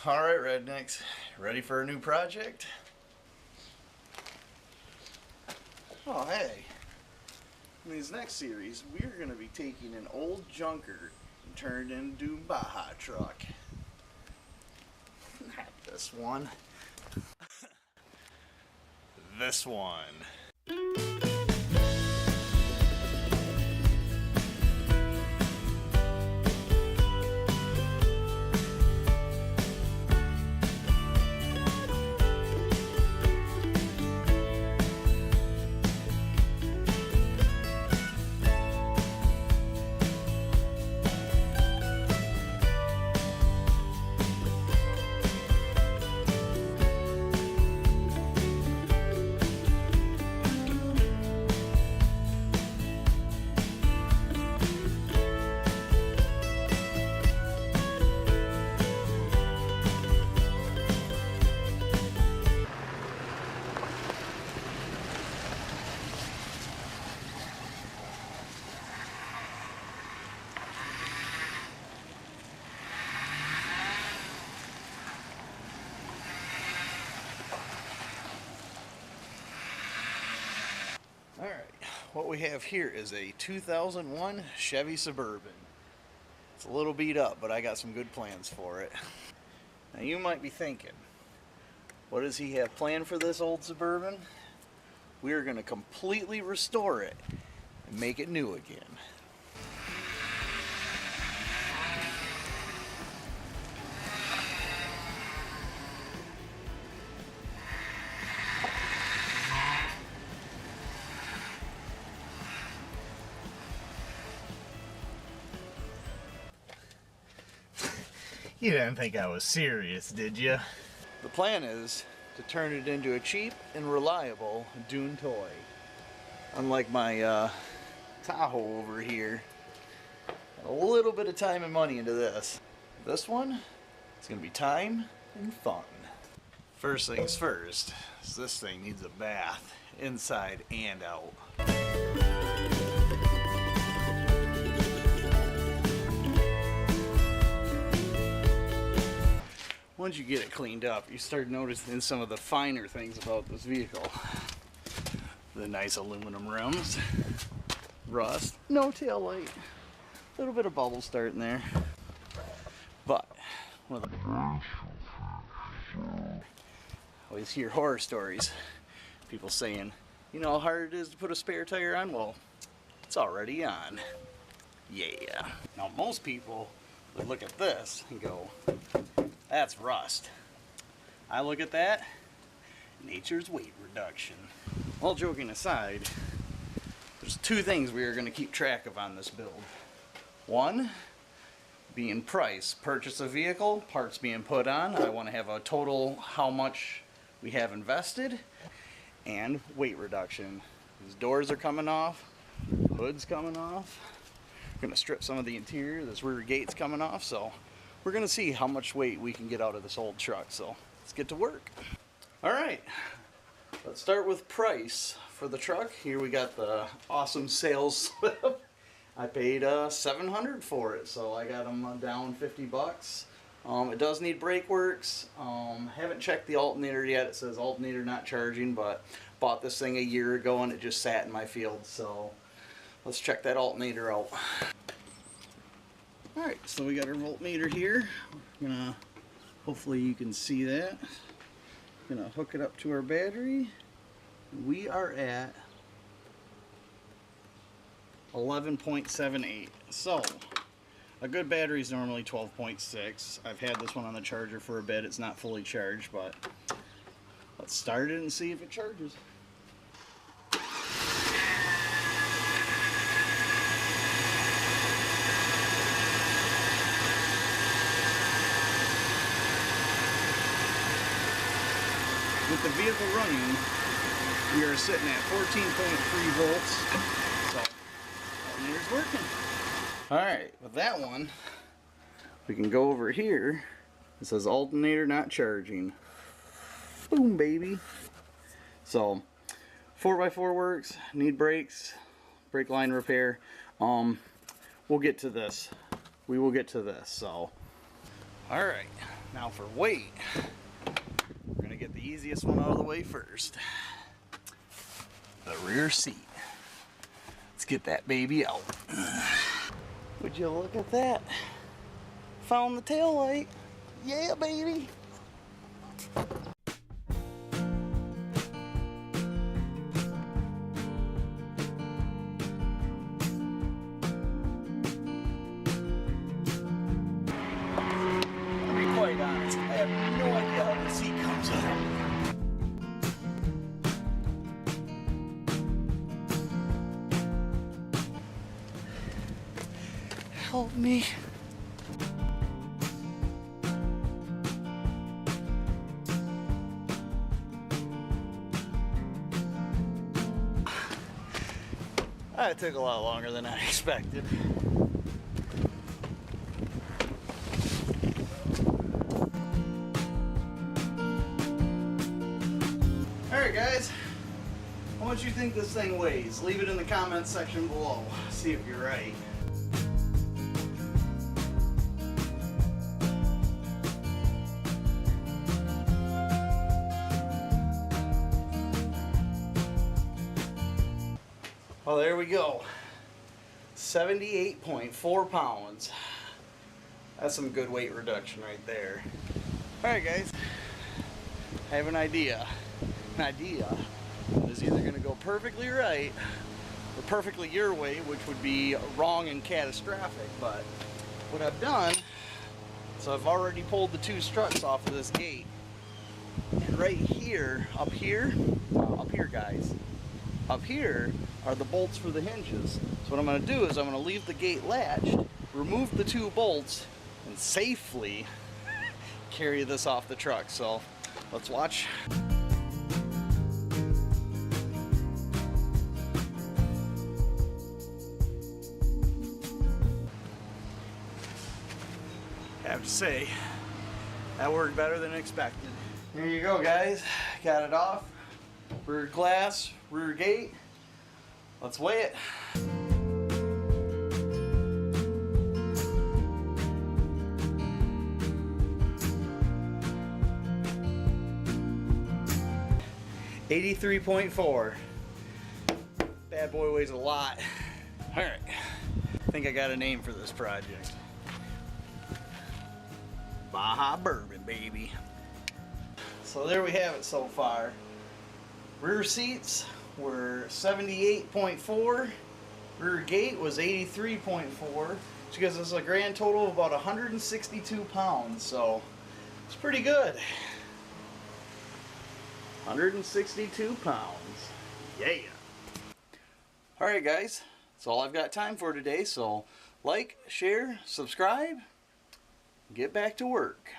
Alright, rednecks, ready for a new project? Oh hey, in this next series we're going to be taking an old junker and turning it into a Baja truck. Not this one. This one. Alright, what we have here is a 2001 Chevy Suburban. It's a little beat up, but I got some good plans for it. Now you might be thinking, what does he have planned for this old Suburban? We are going to completely restore it and make it new again. You didn't think I was serious, did you? The plan is to turn it into a cheap and reliable dune toy. Unlike my Tahoe over here. A little bit of time and money into this. This one, it's going to be time and fun. First things first, is this thing needs a bath, inside and out. Once you get it cleaned up, you start noticing some of the finer things about this vehicle. The nice aluminum rims, rust, no tail light, a little bit of bubble starting there. But one of the always hear horror stories, people saying, you know how hard it is to put a spare tire on? Well, it's already on. Yeah. Now most people would look at this and go, that's rust. I look at that, nature's weight reduction. All joking aside, there's two things we are going to keep track of on this build. One, being price. Purchase a vehicle, parts being put on. I want to have a total how much we have invested. And weight reduction. These doors are coming off, hood's coming off. We're going to strip some of the interior, this rear gate's coming off, so we're going to see how much weight we can get out of this old truck, so let's get to work. Alright, let's start with price for the truck. Here we got the awesome sales slip. I paid $700 for it, so I got them down 50 bucks. It does need brake works. Haven't checked the alternator yet. It says alternator not charging, but bought this thing a year ago and it just sat in my field, so let's check that alternator out. Alright, so we got our voltmeter here. We're gonna, hopefully you can see that. Gonna hook it up to our battery. We are at 11.78. So, a good battery is normally 12.6. I've had this one on the charger for a bit. It's not fully charged, but let's start it and see if it charges. With the vehicle running, we are sitting at 14.3 volts, so alternator's working. Alright, with that one, we can go over here. It says alternator not charging. Boom, baby. So 4x4 works, need brakes, brake line repair. We'll get to this. We will get to this. So, alright, Now for weight, we're gonna get the easiest one out of the way first. The rear seat. Let's get that baby out. Would you look at that? Found the tail light. Yeah, baby. To be quite honest, I have no idea how the seat comes up. Help me. That took a lot longer than I expected. Alright guys, how much you think this thing weighs? Leave it in the comments section below. See if you're right. Well, there we go. 78.4 pounds. That's some good weight reduction right there. Alright guys, I have an idea. An idea that is either going to go perfectly right or perfectly your way, which would be wrong and catastrophic. But what I've done, so I've already pulled the two struts off of this gate. And right here, up here guys, up here are the bolts for the hinges. So what I'm going to do is I'm going to leave the gate latched, remove the two bolts, and safely carry this off the truck. So let's watch. I have to say, that worked better than expected. Here you go guys, got it off. Rear glass, rear gate. Let's weigh it. $83.4. Bad boy weighs a lot. Alright, I think I got a name for this project. Baja Burban, baby. So there we have it so far. Rear seats were 78.4. Rear gate was 83.4, which gives us a grand total of about 162 pounds. So it's pretty good. 162 pounds. Yeah. Alright guys, that's all I've got time for today. So like, share, subscribe, get back to work.